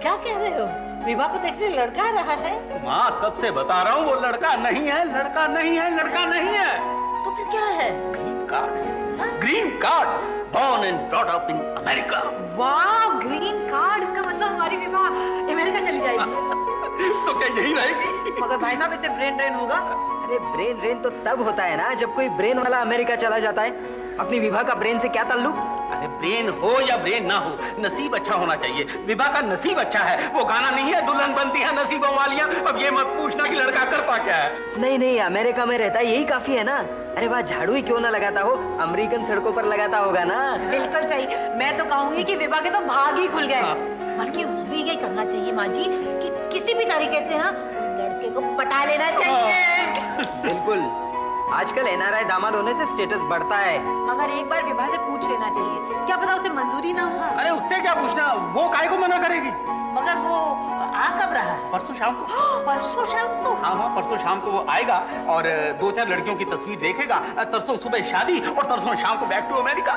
क्या कह रहे हो? विभा को देखने लड़का आ रहा है? माँ कब से बता रहा हूँ वो लड़का नहीं है, लड़का नहीं है, लड़का नहीं है। तो फिर क्या है? Green card, green card, born and brought up in America। वाह, ग्रीन कार्ड, इसका मतलब हमारी विभा अमेरिका चली जाएगी। तो क्या यही रहेगी? मगर भाई साहब इससे ब्रेन ड्रेन होगा। अरे ब्रेन ड्रेन तो तब होता है ना जब कोई ब्रेन वाला अमेरिका चला जाता है। अपनी विभा का ब्रेन से क्या ताल्लुक? अरे ब्रेन हो या ब्रेन ना हो, नसीब अच्छा होना चाहिए। विभा का नसीब अच्छा है। वो गाना नहीं है, दुल्हन बनती है नसीबों वालियां। अब ये मत पूछना कि लड़का करता क्या है। नहीं नहीं, अमेरिका में रहता है यही काफी है ना। अरे वहाँ झाड़ू ही क्यों ना लगाता हो, अमेरिकन सड़कों पर लगाता होगा ना। बिल्कुल सही। मैं तो कहूंगी कि विभा के तो भाग ही खुल गए। बल्कि वो भी ये करना चाहिए माँ जी कि किसी भी तरीके से ना उस लड़के को पटा लेना चाहिए। बिल्कुल, आजकल एनआरआई दामाद होने से स्टेटस बढ़ता है। मगर एक बार विभा से पूछ लेना चाहिए, क्या पता उसे मंजूरी ना हो। अरे उससे क्या पूछना, वो काहे को मना करेगी। मगर वो आ कब रहा है? परसों शाम को। परसों शाम को? हाँ, परसों शाम को वो आएगा और 2-4 लड़कियों की तस्वीर देखेगा। तरसों सुबह शादी और तरसों शाम को बैक टू अमेरिका।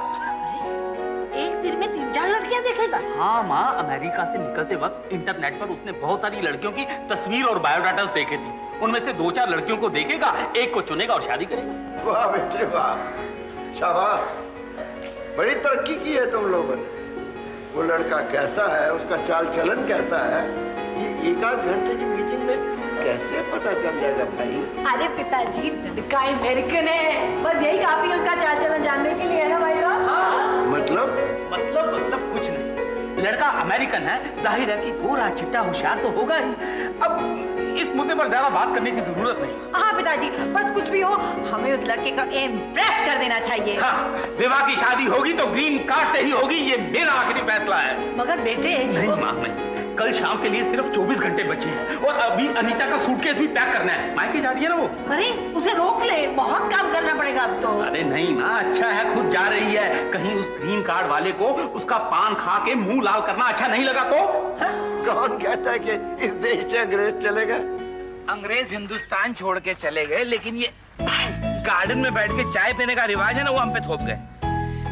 एक दिन में 3-4 लड़कियां देखेगा? हाँ माँ, अमेरिका से निकलते वक्त इंटरनेट पर उसने बहुत सारी लड़कियों की तस्वीर और बायोडाटा देखे थी। उनमें से 2-4 लड़कियों को देखेगा, एक को चुनेगा और शादी करेगा। वाह बेटे वाह, शाबाश, बड़ी तरक्की की है तुम लोगों ने। वो लड़का कैसा है, उसका चाल चलन कैसा है, ये 1-8 घंटे की मीटिंग में कैसे पता चल जाएगा भाई? अरे पिताजी, लड़का अमेरिकन है, बस यही काफी है उसका चाल चलन जानने के लिए, है ना भाई साहब? हाँ। मतलब कुछ नहीं। लड़का अमेरिकन है, जाहिर है कि गोरा चिट्टा होशियार तो होगा ही। अब इस मुद्दे पर ज्यादा बात करने की जरूरत नहीं। हाँ पिताजी, बस कुछ भी हो हमें उस लड़के को इम्प्रेस कर देना चाहिए। हाँ, विवाह की शादी होगी तो ग्रीन कार्ड से ही होगी, ये मेरा आखिरी फैसला है। मगर बेटे नहीं माँ, नहीं। कल शाम के लिए सिर्फ 24 घंटे बचे हैं और अभी अनीता का सूटकेस भी पैक करना है। मायके जा रही है ना वो। अरे उसे रोक ले, बहुत काम करना पड़ेगा अब तो। अरे नहीं माँ, अच्छा है खुद जा रही है। कहीं उस ग्रीन कार्ड वाले को उसका पान खा के मुंह लाल करना अच्छा नहीं लगा तो? कौन कहता है कि इस देश से अंग्रेज चलेगा? अंग्रेज हिंदुस्तान छोड़ के चले गए, लेकिन ये गार्डन में बैठ के चाय पीने का रिवाज है ना, वो हम पे थोप गए।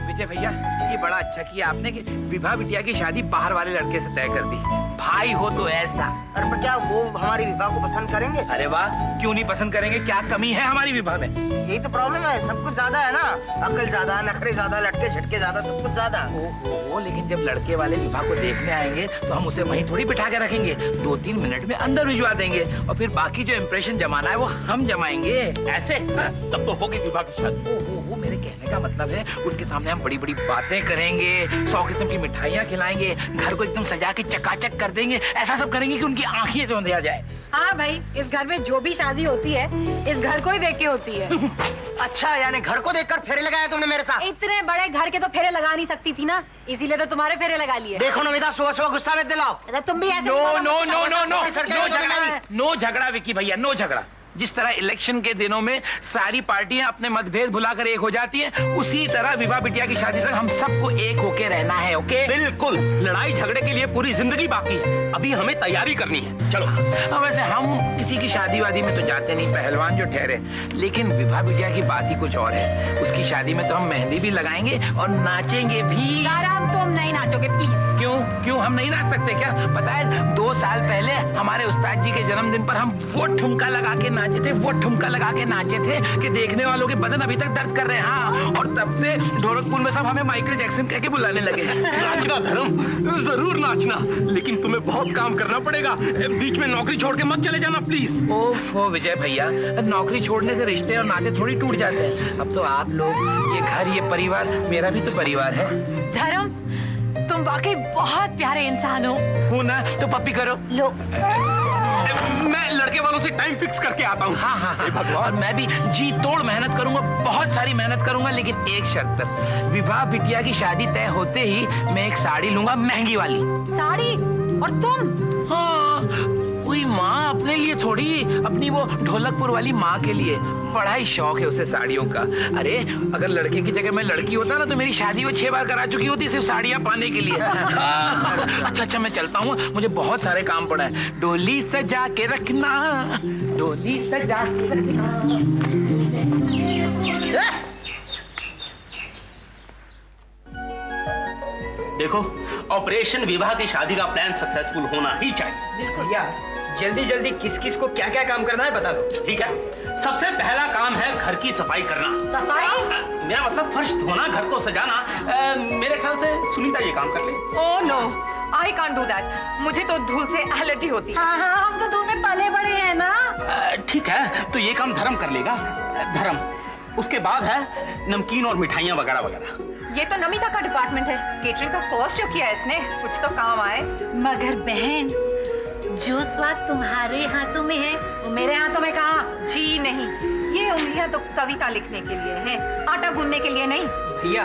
विजय भैया, ये बड़ा अच्छा किया आपने कि विभा बिटिया की शादी बाहर वाले लड़के से तय कर दी। भाई हो तो ऐसा। अरे पर क्या वो हमारी विभा को पसंद करेंगे? अरे वाह, क्यों नहीं पसंद करेंगे? क्या कमी है हमारी विभा में? यही तो प्रॉब्लम है, सब कुछ ज्यादा है ना, अकल ज्यादा, नखरे ज्यादा, लटके झटके ज्यादा, सब कुछ ज्यादा। ओहो, लेकिन जब लड़के वाले विभा को देखने आएंगे तो हम उसे वहीं थोड़ी बिठा के रखेंगे, 2-3 मिनट में अंदर भिजवा देंगे और फिर बाकी जो इम्प्रेशन जमाना है वो हम जमाएंगे। ऐसे? तब तो होगी विवाह की शादी। ओहो, मेरे कहने का मतलब है उनके सामने हम बड़ी बड़ी बातें करेंगे, 100 किस्म की मिठाइयाँ खिलाएंगे, घर को एकदम सजा के चकाचक कर देंगे, ऐसा सब करेंगे कि उनकी आंखें जो दिया जाए। हाँ भाई, इस घर में जो भी शादी होती है इस घर को ही देख के होती है। अच्छा, यानी घर को देखकर फेरे लगाया तुमने मेरे साथ? इतने बड़े घर के तो फेरे लगा नहीं सकती थी ना, इसीलिए तो तुम्हारे फेरे लगा लिए। देखो नमिता, सुबह गुस्सा में दिलाओ। तुम भी ऐसे नो झगड़ा विकी भैया, नो झगड़ा। जिस तरह इलेक्शन के दिनों में सारी पार्टियां अपने मतभेद भुलाकर एक हो जाती हैं, उसी तरह विवाह बिटिया की शादी तक हम सबको एक होके रहना है। ओके? बिल्कुल। लड़ाई झगड़े के लिए पूरी जिंदगी बाकी है, अभी हमें तैयारी करनी है। चलो। वैसे हम किसी की शादी वादी में तो जाते नहीं, पहलवान जो ठहरे, लेकिन विवाह बिटिया की बात ही कुछ और है। उसकी शादी में तो हम मेहंदी भी लगाएंगे और नाचेंगे भी। तुम नहीं नाचोगे प्लीज। क्यों हम नहीं नाच सकते क्या? पता है 2 साल पहले हमारे उस्ताद जी के जन्मदिन पर हम वो ठुमका लगा के नाचे थे कि देखने वालों के बदन अभी तक दर्द कर रहे हैं। हाँ, और तब से ढोलकपुर में सब हमें माइकल जैक्सन कह के बुलाने लगे। नाचना धर्म, जरूर नाचना, लेकिन तुम्हें बहुत काम करना पड़ेगा। बीच में नौकरी छोड़ के मत चले जाना प्लीज। ओफो विजय भैया, नौकरी छोड़ने से रिश्ते और नाते थोड़ी टूट जाते हैं। अब तो आप लोग, ये घर, ये परिवार, मेरा भी तो परिवार है। धर्म, तुम वाकई बहुत प्यारे इंसान हो। हूँ ना? तो पप्पी करो। लो। मैं लड़के वालों से टाइम फिक्स करके आता हूँ। हाँ। और मैं भी जी तोड़ मेहनत करूंगा, बहुत सारी मेहनत करूंगा, लेकिन एक शर्त पर। विवाह बिटिया की शादी तय होते ही मैं एक साड़ी लूंगा, महंगी वाली साड़ी? और तुम? हाँ, कोई माँ अपने लिए थोड़ी, अपनी वो ढोलकपुर वाली माँ के लिए। बड़ा ही शौक है उसे साड़ियों का। अरे अगर लड़के की जगह मैं लड़की होता ना तो मेरी शादी वो 6 बार करा चुकी होती, सिर्फ साड़ियाँ पाने के लिए। अच्छा मैं चलता हूँ, मुझे बहुत सारे काम पड़ा है। डोली सजा के रखना, डोली सजा के रखना। देखो, ऑपरेशन विवाह की शादी का प्लान सक्सेसफुल होना ही चाहिए। भैया जल्दी जल्दी किस किस को क्या क्या काम करना है बता दो। ठीक है, सबसे पहला काम है घर की सफाई करना। सफाई? मेरा मतलब फर्श धोना, घर को सजाना। मेरे ख्याल से सुनीता ये काम कर ले। Oh no, I can't do that. मुझे तो धूल से एलर्जी होती है। हाँ हाँ, हम तो धूल में पले बड़े हैं ना। ठीक है, तो ये काम धर्म कर लेगा। धर्म, उसके बाद है नमकीन और मिठाइयाँ वगैरह वगैरह। ये तो नमिता का डिपार्टमेंट है। केटरिंग का कोर्स जो किया है इसने, कुछ तो काम आए। मगर बहन, जो स्वाद तुम्हारे हाथों में है वो मेरे हाथों में कहाँ? जी नहीं, ये उंगलियां तो कविता लिखने के लिए हैं, आटा गूंदने के लिए नहीं। भैया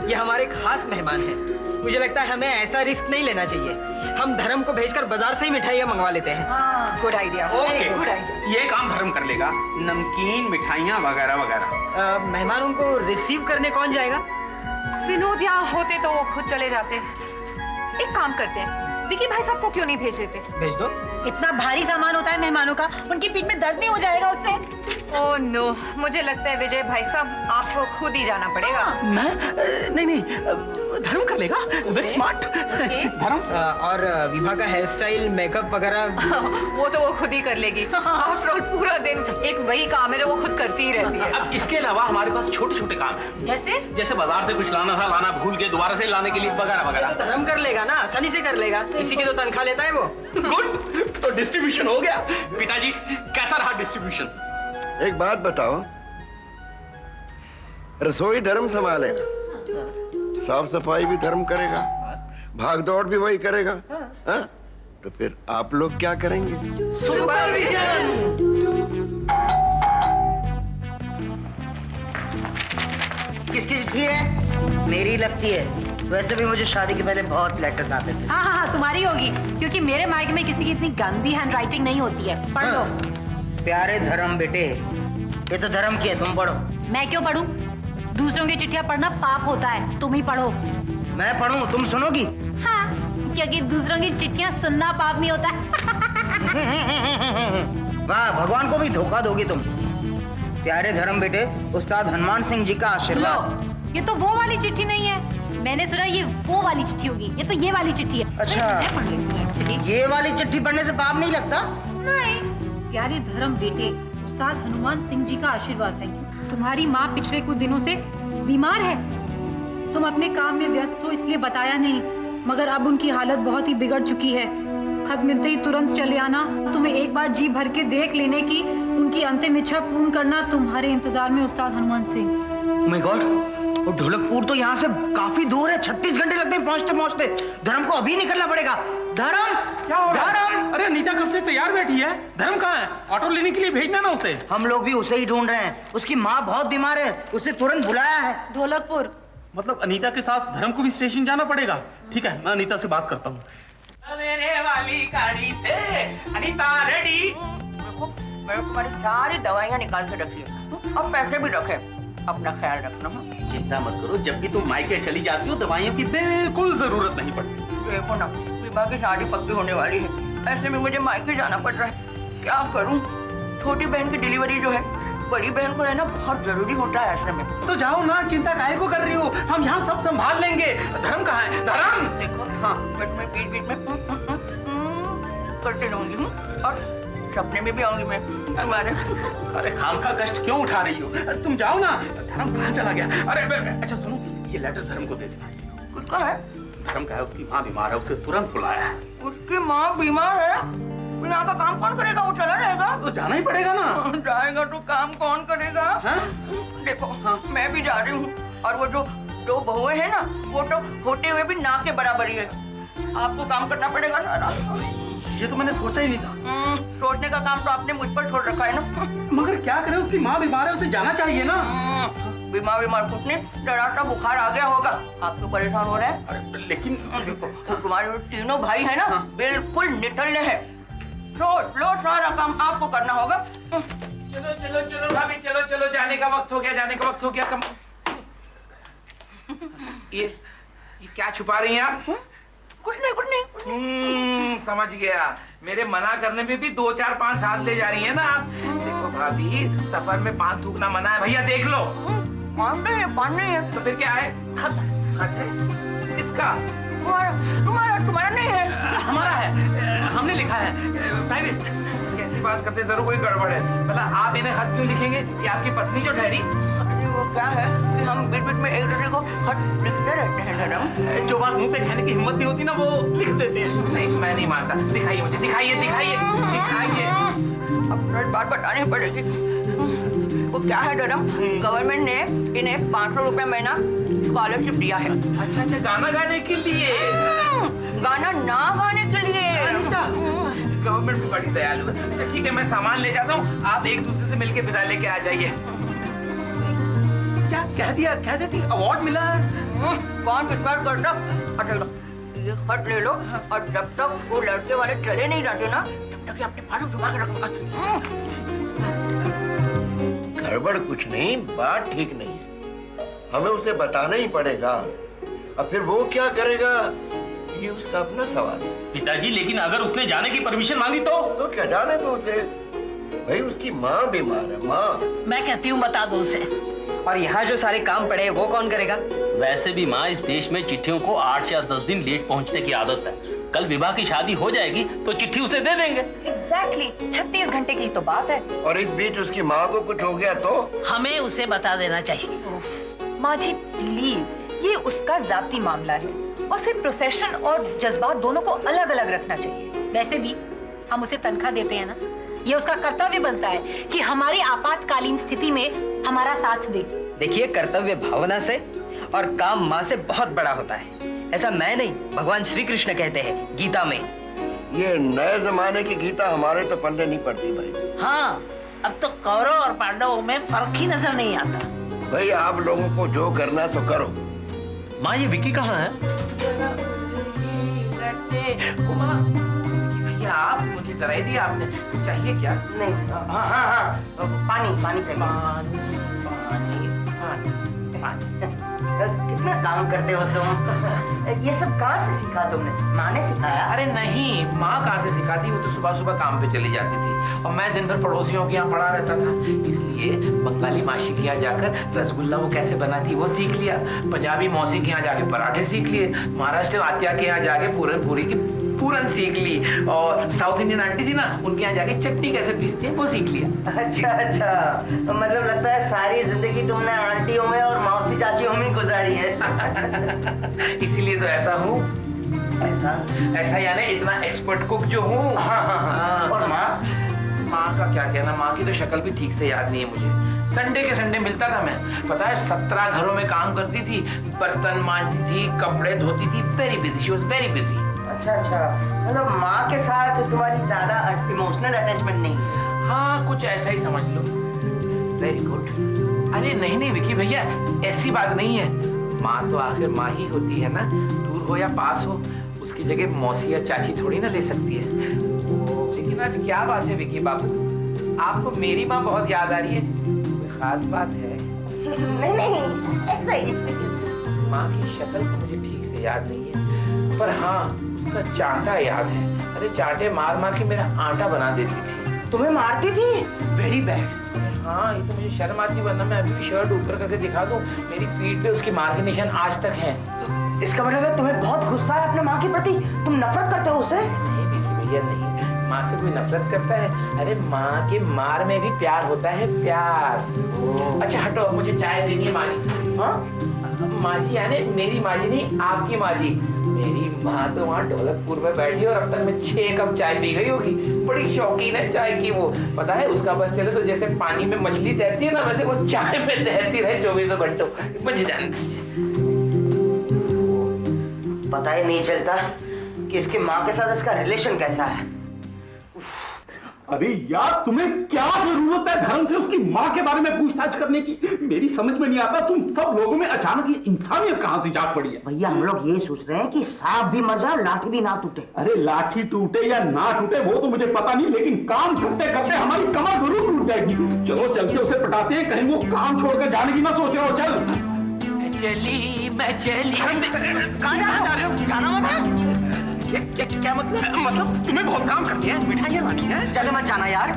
ये हमारे खास मेहमान हैं। मुझे लगता है हमें ऐसा रिस्क नहीं लेना चाहिए। हम धर्म को भेजकर बाजार से ही मिठाइयाँ मंगवा लेते हैं। हाँ। Good idea, okay, good idea. ये काम धर्म कर लेगा, नमकीन मिठाइयाँ वगैरह वगैरह। मेहमानों को रिसीव करने कौन जाएगा? विनोद यहाँ होते तो वो खुद चले जाते। एक काम करते हैं, विकी भाई साहब को क्यों नहीं भेज देते? भेज दो। इतना भारी सामान होता है मेहमानों का, उनकी पीठ में दर्द नहीं हो जाएगा उससे? ओह नो, मुझे लगता है विजय भाई साहब आपको खुद ही जाना पड़ेगा। मैं नहीं, धर्म कर लेगा। Very smart. धर्म और विभा का हेयर स्टाइल, मेकअप वगैरह वो तो वो खुद ही कर लेगी। आफ्टर ऑल पूरा दिन एक वही काम है जो वो खुद करती ही रहती है। अब इसके अलावा हमारे पास छोटे छोटे काम हैं। जैसे बाजार से कुछ लाना था, लाना भूल के दोबारा से लाने के लिए वगैरह वगैरह। तो धर्म कर लेगा ना, आसानी से कर लेगा। इसी की तो तनख्वाह लेता है वो। गुड, तो डिस्ट्रीब्यूशन हो गया। पिताजी कैसा रहा डिस्ट्रीब्यूशन? एक बात बताओ, रसोई धर्म संभालेगा, साफ सफाई भी धर्म करेगा, भाग दौड़ भी वही करेगा, हाँ? तो फिर आप लोग क्या करेंगे? सुपरविजन। किसकी चिट्ठी है? मेरी लगती है। वैसे भी मुझे शादी के पहले बहुत लेटर्स आते थे। हाँ हाँ हाँ, तुम्हारी होगी, क्योंकि मेरे माइक में किसी की इतनी गंदी हैंडराइटिंग नहीं होती है। पढ़ लो। प्यारे धर्म बेटे, ये तो धर्म की है, तुम पढ़ो। मैं क्यों पढ़ूं? दूसरों की चिट्ठियां पढ़ना पाप होता है, तुम ही पढ़ो। मैं पढ़ूं, तुम सुनोगी? हाँ, क्योंकि दूसरों की चिट्ठियां सुनना पाप नहीं होता है। वाह, भगवान को भी धोखा दोगी तुम। प्यारे धर्म बेटे, उस्ताद हनुमान सिंह जी का आशीर्वाद। लो, ये तो वो वाली चिट्ठी नहीं है। मैंने सुना ये वो वाली चिट्ठी होगी, ये तो ये वाली चिट्ठी है। अच्छा। मैं पढ़ लेती हूँ actually। ये वाली चिट्ठी पढ़ने से पाप नहीं लगता? नहीं। प्यारे धर्म बेटे, उस्ताद हनुमान सिंह जी का आशीर्वाद है। तुम्हारी माँ पिछले कुछ दिनों से बीमार है। तुम अपने काम में व्यस्त हो इसलिए बताया नहीं, मगर अब उनकी हालत बहुत ही बिगड़ चुकी है। खत मिलते ही तुरंत चले आना। तुम्हें एक बार जी भर के देख लेने की, उनकी अंतिम इच्छा पूर्ण करना। तुम्हारे इंतजार में उस्ताद Hanuman Singh. Oh my God, और ढोलकपुर तो यहाँ से काफी दूर है। 36 घंटे लगते हैं पहुँचते पहुँचते। धर्म को अभी निकलना पड़ेगा। धर्म, क्या हो रहा है? धर्म! अरे नीता कब से तैयार बैठी है। धर्म कहाँ है? ऑटो लेने के लिए भेजना ना उसे। हम लोग भी उसे ही ढूंढ रहे हैं। उसकी माँ बहुत बीमार है, उसे तुरंत बुलाया है। ढोलकपुर। मतलब अनीता के साथ धर्म को भी स्टेशन जाना पड़ेगा। ठीक है, मैं अनीता से बात करता हूँ। मेरे वाली गाड़ी से अनीता रेडी। मैंने तुम्हारी सारी दवाइयाँ निकाल के रखी है और पैसे भी रखे। अपना ख्याल रखना। चिंता मत करो, जब भी तुम मायके चली जाती हो दवाइयों की बिल्कुल जरूरत नहीं पड़ती। देखो ना, विभा की शादी पक्की होने वाली है, ऐसे में मुझे मायके जाना पड़ रहा है। क्या करूं? छोटी बहन की डिलीवरी जो है, बड़ी बहन को रहना बहुत जरूरी होता है ऐसे में। तो जाओ ना, चिंता काहे को कर रही हो? हम यहाँ सब संभाल लेंगे। धर्म कहाँ है? धर्म! देखो, हाँ, बट मैं बीच बीच में करती रहूंगी और सपने में भी आऊंगी मैं तुम्हारे। अरे खाम का कष्ट क्यों उठा रही हो? तुम जाओ ना। धर्म कहाँ चला गया? अरे अच्छा सुनो, ये लेटर धर्म को दे देना। किसका है? धर्म का है, उसकी माँ बीमार है, उसे तुरंत बुलाया है। उसकी माँ बीमार है? यहाँ का काम कौन करेगा? वो चला जाएगा? तो जाना ही पड़ेगा ना। जाएगा तो काम कौन करेगा? हाँ? देखो, हाँ, मैं भी जा रही हूँ और वो जो दो बहुएं हैं ना, वो तो होते हुए भी ना के बराबर ही है। आपको काम करना पड़ेगा सारा। ये तो मैंने सोचा ही नहीं था। सोचने का काम तो आपने मुझ पर छोड़ रखा है ना। मगर क्या करें, उसकी माँ बीमार है, उसे जाना चाहिए ना। बीमार कुछ नहीं, जरा सा बुखार आ गया होगा। आप तो परेशान हो रहे हैं। अरे लेकिन देखो, तुम्हारे तीनों भाई है ना, बिल्कुल निठल्ले हैं। लो सारा काम आपको करना होगा। चलो चलो चलो भाभी, चलो चलो, जाने का वक्त हो गया, जाने का वक्त हो गया। ये क्या छुपा रही हैं आप? कुछ नहीं। समझ गया। मेरे मना करने में भी 2 4 5 हाथ ले जा रही है ना आप। देखो भाभी, सफर में पान थूकना मना है। भैया देख लो। पान नहीं है। तो फिर क्या है? खत है। किसका? तुम्हारा नहीं है। हमारा है, हमने लिखा है, प्राइवेट। कैसी बात करते, जरूर कोई गड़बड़ है। भला आप इन्हें खत क्यों लिखेंगे? ये आपकी पत्नी जो ठहरी। अरे वो क्या है कि हम बीच बीच में एक दूसरे को खत लिखते रहते हैं धर्म। जो बात मुंह पे कहने की हिम्मत नहीं होती ना, वो लिख देते हैं। नहीं, मैं नहीं मानता। दिखाइए मुझे, दिखाइए दिखाइए दिखाइए। अब सच बात बतानी पड़ेगी। वो क्या है धर्म, गवर्नमेंट ने इन्हें 500 रुपया महीना स्कॉलरशिप दिया है। अच्छा अच्छा, गाना गाने के लिए। गाना ना गाने के लिए। गवर्नमेंट भी बड़ी दयालु है। अच्छा ठीक है, मैं सामान ले जाता हूँ, आप एक दूसरे से मिलके विदा लेके आ जाइए। क्या कह दिया, कह देती अवार्ड मिला है। कौन विश्वास करता? अच्छा लो, ये खत ले लो और जब तक वो लड़के वाले चले नहीं जाते ना, तब तक ये अपने पास जुमा के रखो। गड़बड़ कुछ नहीं, बात ठीक नहीं है, हमें उसे बताना ही पड़ेगा। अब फिर वो क्या करेगा, ये उसका अपना सवाल है। पिताजी, लेकिन अगर उसने जाने की परमिशन मांगी तो क्या जाने दो उसे, भाई उसकी माँ बीमार है, माँ। मैं कहती हूँ बता दो उसे। और यहाँ जो सारे काम पड़े हैं वो कौन करेगा? वैसे भी माँ, इस देश में चिट्ठियों को 8 या 10 दिन लेट पहुँचने की आदत है। कल विवाह की शादी हो जाएगी तो चिट्ठी उसे दे देंगे। एग्जैक्टली 36 घंटे की तो बात है। और इस बीच उसकी माँ को कुछ हो गया तो हमें उसे बता देना चाहिए। माँ जी प्लीज, ये उसका जाती मामला है और फिर प्रोफेशन और जज्बात दोनों को अलग अलग रखना चाहिए। वैसे भी हम उसे तनख्वाह देते हैं ना, ये उसका कर्तव्य बनता है कि हमारी आपातकालीन स्थिति में हमारा साथ दे। देखिए, कर्तव्य भावना से और काम माँ से बहुत बड़ा होता है। ऐसा मैं नहीं, भगवान श्री कृष्ण कहते हैं गीता में। ये नए जमाने की गीता हमारे तो पल्ले नहीं पड़ती भाई। हाँ, अब तो कौरव और पांडवों में फर्क ही नजर नहीं आता। भाई आप लोगों को जो करना तो करो। माँ, ये विक्की कहाँ है? भैया आप मुझे दवाई दी आपने, कुछ चाहिए क्या? नहीं, हाँ हाँ हाँ, पानी चाहिए। पानी पानी पानी पानी। कितना काम करते हो तुम? ये सब कहाँ से सीखा तुमने? माँ ने सिखाया? अरे नहीं, माँ कहाँ से सिखाती, वो तो सुबह सुबह काम पे चली जाती थी और मैं दिन भर पड़ोसियों के यहाँ पढ़ा रहता था। इसलिए बंगाली मासी के यहाँ जाकर रसगुल्ला वो कैसे बनाती वो सीख लिया, पंजाबी मौसी के यहाँ जाके पराठे सीख लिए, महाराष्ट्र आत्या के यहाँ जाके पूरन पूरी की पूरन सीख ली, और साउथ इंडियन आंटी थी ना, उनके यहाँ जाके चटनी कैसे पीसती है वो सीख लिया। अच्छा अच्छा, तो मतलब लगता है सारी जिंदगी तुमने आंटियों में और मौसी चाचियों में गुजारी है। इसीलिए तो ऐसा हूँ। ऐसा ऐसा यानी इतना एक्सपर्ट कुक जो हूँ। और माँ? माँ का क्या कहना, माँ की तो शक्ल भी ठीक से याद नहीं है मुझे। संडे के संडे मिलता था मैं, पता है 17 घरों में काम करती थी, बर्तन मांजती थी, कपड़े धोती थी, very busy, she was very busy. अच्छा अच्छा, मतलब माँ के साथ तुम्हारी ज्यादा इमोशनल अटैचमेंट नहीं है? हाँ, कुछ ऐसा ही समझ लो। Very good. अरे नहीं नहीं विकी भैया, ऐसी बात नहीं है। माँ तो आखिर माँ ही होती है ना, दूर हो या पास हो, उसकी जगह मौसी या चाची थोड़ी ना ले सकती है। लेकिन आज क्या बात है विकी बाबू, आपको मेरी माँ बहुत याद आ रही है? कोई खास बात है? नहीं, ऐसा ही। माँ की शक्ल तो मुझे ठीक से याद नहीं है, पर हाँ उसका चांटा याद है। अरे चांटे मार मार के मेरा आटा बना देती थी। तुम्हें मारती थी? Very bad. हाँ, ये तो मुझे शर्म आती, वरना मैं अभी भी शर्ट ऊपर करके दिखा दूं, मेरी पीठ पे उसकी मार के निशान आज तक हैं। तो इसका मतलब है तुम्हें बहुत गुस्सा है अपने माँ के प्रति, तुम नफरत करते हो उससे? नहीं विकी भैया नहीं, माँ से कोई नफरत करता है? अरे माँ के मार में भी प्यार होता है, प्यार। अच्छा हटो, मुझे चाय देनी है माँ जी। हाँ माँ जी, यानी मेरी माँ जी नहीं, आपकी माँ जी। मेरी माँ तो वहाँ ढोलकपुर में बैठी और अब तक मैं 6 कप चाय पी गई होगी। बड़ी शौकीन है चाय की वो, पता है उसका बस चले तो जैसे पानी में मछली तैरती है ना, वैसे वो चाय में तैरती रहे 24 घंटों। मुझे जानती है। पता ही नहीं चलता कि इसकी माँ के साथ इसका रिलेशन कैसा है। अरे यार, तुम्हें क्या जरूरत है धर्म से उसकी माँ के बारे में पूछताछ करने की? मेरी समझ में नहीं आता, तुम सब लोगों में अचानक ये इंसानियत कहाँ से जाग पड़ी है? भैया हम लोग ये सोच रहे हैं कि सांप भी मर जाए और लाठी भी ना टूटे। अरे लाठी टूटे या ना टूटे वो तो मुझे पता नहीं, लेकिन काम करते करते हमारी कमर जरूर टूट जाएगी। चलो चल के उसे पटाते हैं, कहीं वो काम छोड़कर जाने की ना सोच रहा हो। चल मैं चली। कहाँ जा रहे हो? जाना मत है। क्या मतलब? मतलब तुम्हें बहुत काम करनी है, मिठाइयाँ लानी है। चले मत जाना यार।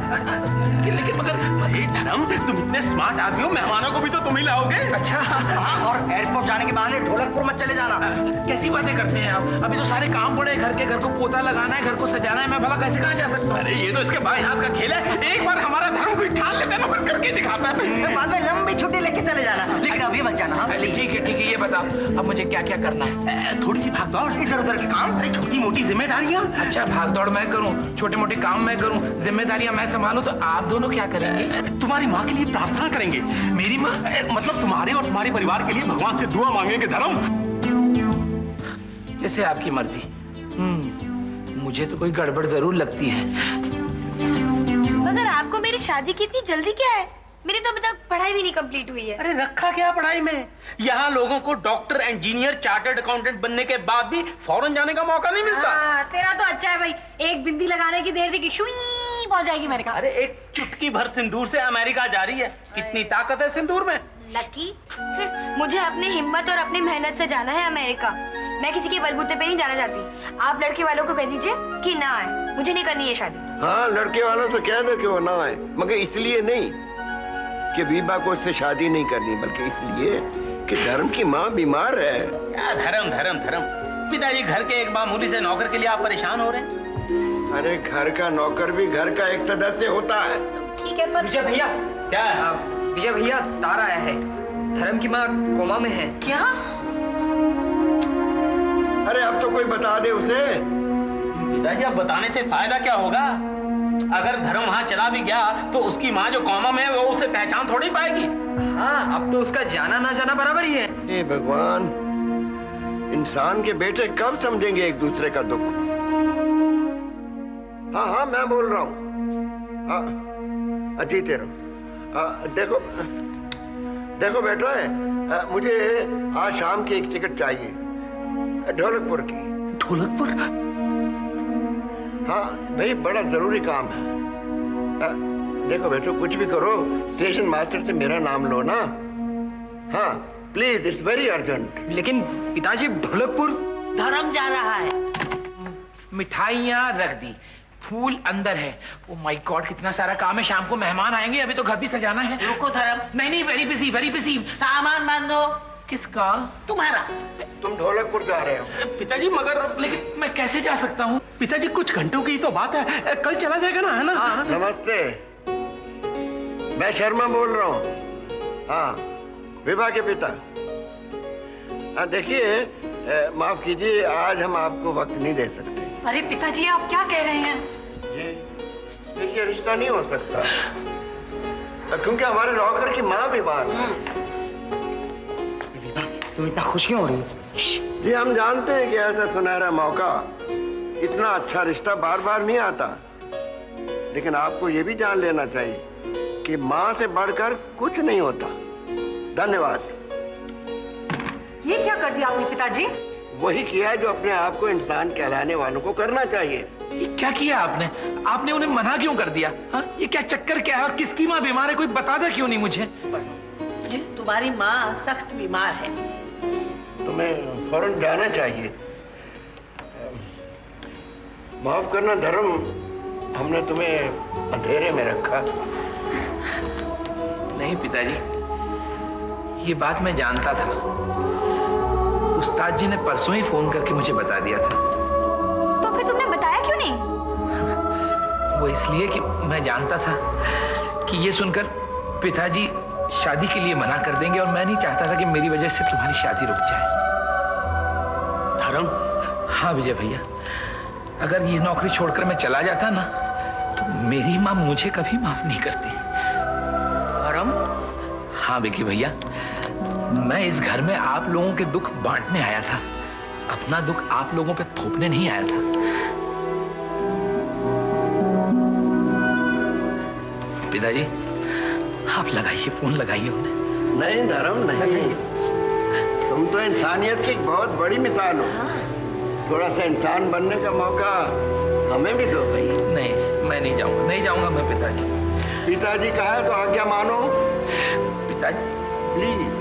लेकिन मगर धर्म, तुम इतने स्मार्ट आदमी हो, मेहमानों को भी तो तुम ही लाओगे। अच्छा, हाँ, और एयरपोर्ट जाने के बहाने ढोलकपुर मत चले जाना। कैसी बातें करते हैं आप? अभी तो सारे काम पड़े हैं, घर को पोता लगाना है, घर को सजाना है, मैं भला कैसे कहाँ जा सकता हूँ? अरे ये तो इसके बाएं हाथ का खेल है, एक बार हमारा धर्म कोई ठान लेता है ना, फिर करके दिखाता है। बाद में लंबी छुट्टी लेके चले जाना, लेकिन अभी मत जाना। हाँ ठीक है, ये बताओ अब मुझे क्या क्या करना है? थोड़ी सी भाग दौड़, इधर उधर के काम, अरे छोटी मोटी जिम्मेदारियां। अच्छा, भाग दौड़ मैं करूं, छोटे मोटे काम मैं करूं, जिम्मेदारियां मैं संभालूं, तो आप दोनों क्या करेंगे? तुम्हारी माँ के लिए प्रार्थना करेंगे। मेरी माँ? मतलब तुम्हारे और तुम्हारे परिवार के लिए भगवान से दुआ मांगेंगे धर्म। जैसे आपकी मर्जी। मुझे तो कोई गड़बड़ जरूर लगती है। मगर आपको मेरी शादी की इतनी जल्दी क्या है? मेरी तो अभी तक पढ़ाई भी नहीं कंप्लीट हुई है। अरे रखा क्या पढ़ाई में? यहाँ लोगों को डॉक्टर, इंजीनियर, चार्टर्ड अकाउंटेंट बनने के बाद भी फॉरेन जाने का मौका नहीं मिलता। तेरा तो अच्छा है भाई, एक बिंदी लगाने की देर थी कि शुई पहुंच जाएगी अमेरिका। अरे एक चुटकी भर सिंदूर से अमेरिका जा रही है। कितनी ताकत है सिंदूर में। लकी, मुझे अपनी हिम्मत और अपनी मेहनत से जाना है अमेरिका। मैं किसी के बलबूते पे नहीं जाना चाहती। आप लड़के वालों को कह दीजिए कि ना आए, मुझे नहीं करनी है शादी। हाँ, लड़के वालों से कह दो कि वो ना आए, मगर इसलिए नहीं कि बीबा को उससे शादी नहीं करनी, बल्कि इसलिए कि धर्म की माँ बीमार है। क्या धर्म धर्म धर्म? पिताजी घर के एक मामूली से नौकर के लिए आप परेशान हो रहे हैं? अरे घर का नौकर भी घर का एक सदस्य होता है। ठीक है, पर विजय भैया, क्या? विजय भैया, तार आया है। धर्म की माँ कोमा में है। क्या? अरे अब तो कोई बता दे उसे। पिताजी अब बताने से फायदा क्या होगा? अगर धर्म वहाँ चला भी गया तो उसकी माँ जो कोमा में है वो उसे पहचान थोड़ी पाएगी। हाँ, अब तो उसका जाना ना जाना बराबर ही है। हे भगवान, इंसान के बेटे कब समझेंगे एक दूसरे का दुख? हाँ हाँ, मैं बोल रहा हूँ। हाँ, जीते रहो। देखो देखो बेटा, मुझे आज शाम की एक टिकट चाहिए, ढोलकपुर की। ढोलकपुर? हाँ भाई, बड़ा जरूरी काम है। देखो बेटो, कुछ भी करो, स्टेशन मास्टर से मेरा नाम लो ना। हाँ प्लीज, इट्स वेरी अर्जेंट। लेकिन पिताजी, ढोलकपुर धर्म जा रहा है। मिठाइयाँ रख दी, फूल अंदर है। ओ माय गॉड, कितना सारा काम है। शाम को मेहमान आएंगे, अभी तो घर भी सजाना है। रुको धर्म। नहीं, वेरी बिजी, वेरी बिजी। सामान बांध दो। किसका? तुम्हारा। तुम ढोलकपुर जा रहे हो? पिताजी मगर लेकिन मैं कैसे जा सकता हूँ? पिताजी कुछ घंटों की ही तो बात है, कल चला जाएगा ना, है ना? नमस्ते, मैं शर्मा बोल रहा हूँ। हाँ, विभा के पिता। हाँ देखिए, माफ कीजिए, आज हम आपको वक्त नहीं दे सकते। अरे पिताजी, आप क्या कह रहे हैं? ये रिश्ता नहीं हो सकता, क्योंकि हमारे नौकर की माँ बीमार है। तुम इतना खुश क्यों हो रही हो? जी हम जानते हैं कि ऐसा सुनहरा मौका, इतना अच्छा रिश्ता बार बार नहीं आता, लेकिन आपको ये भी जान लेना चाहिए कि माँ से बढ़कर कुछ नहीं होता। धन्यवाद। ये क्या कर दिया आपने पिताजी? वही किया जो अपने आप को इंसान कहलाने वालों को करना चाहिए। ये क्या किया आपने? आपने उन्हें मना क्यों कर दिया? हाँ, ये क्या चक्कर क्या है और किसकी माँ बीमार है? कोई बता दे क्यों नहीं मुझे? तुम्हारी माँ सख्त बीमार है। तुम्हें फौरन जाना चाहिए। माफ करना धर्म, हमने तुम्हें अंधेरे में रखा। नहीं पिताजी, ये बात मैं जानता था। उस्ताद जी ने परसों ही फोन करके मुझे बता दिया था। तो फिर तुमने बताया क्यों नहीं? वो इसलिए कि मैं जानता था कि ये सुनकर पिताजी शादी के लिए मना कर देंगे, और मैं नहीं चाहता था कि मेरी वजह से तुम्हारी शादी रुक जाए। धर्म? हाँ विजय भैया, अगर ये नौकरी छोड़कर मैं चला जाता ना, तो मेरी माँ मुझे कभी माफ नहीं करती। धर्म? हाँ विकी भैया, मैं इस घर में आप लोगों के दुख बांटने आया था, अपना दुख आप लोगों पे थोपने नहीं आया था। पिताजी, आप लगाइए, फोन लगाइए उन्हें। नहीं धर्म, नहीं, तुम तो इंसानियत की बहुत बड़ी मिसाल हो। थोड़ा सा इंसान बनने का मौका हमें भी दो भाई। नहीं, मैं नहीं जाऊंगा, नहीं जाऊंगा मैं पिताजी। पिताजी कहा है तो आज्ञा मानो। पिताजी प्लीज।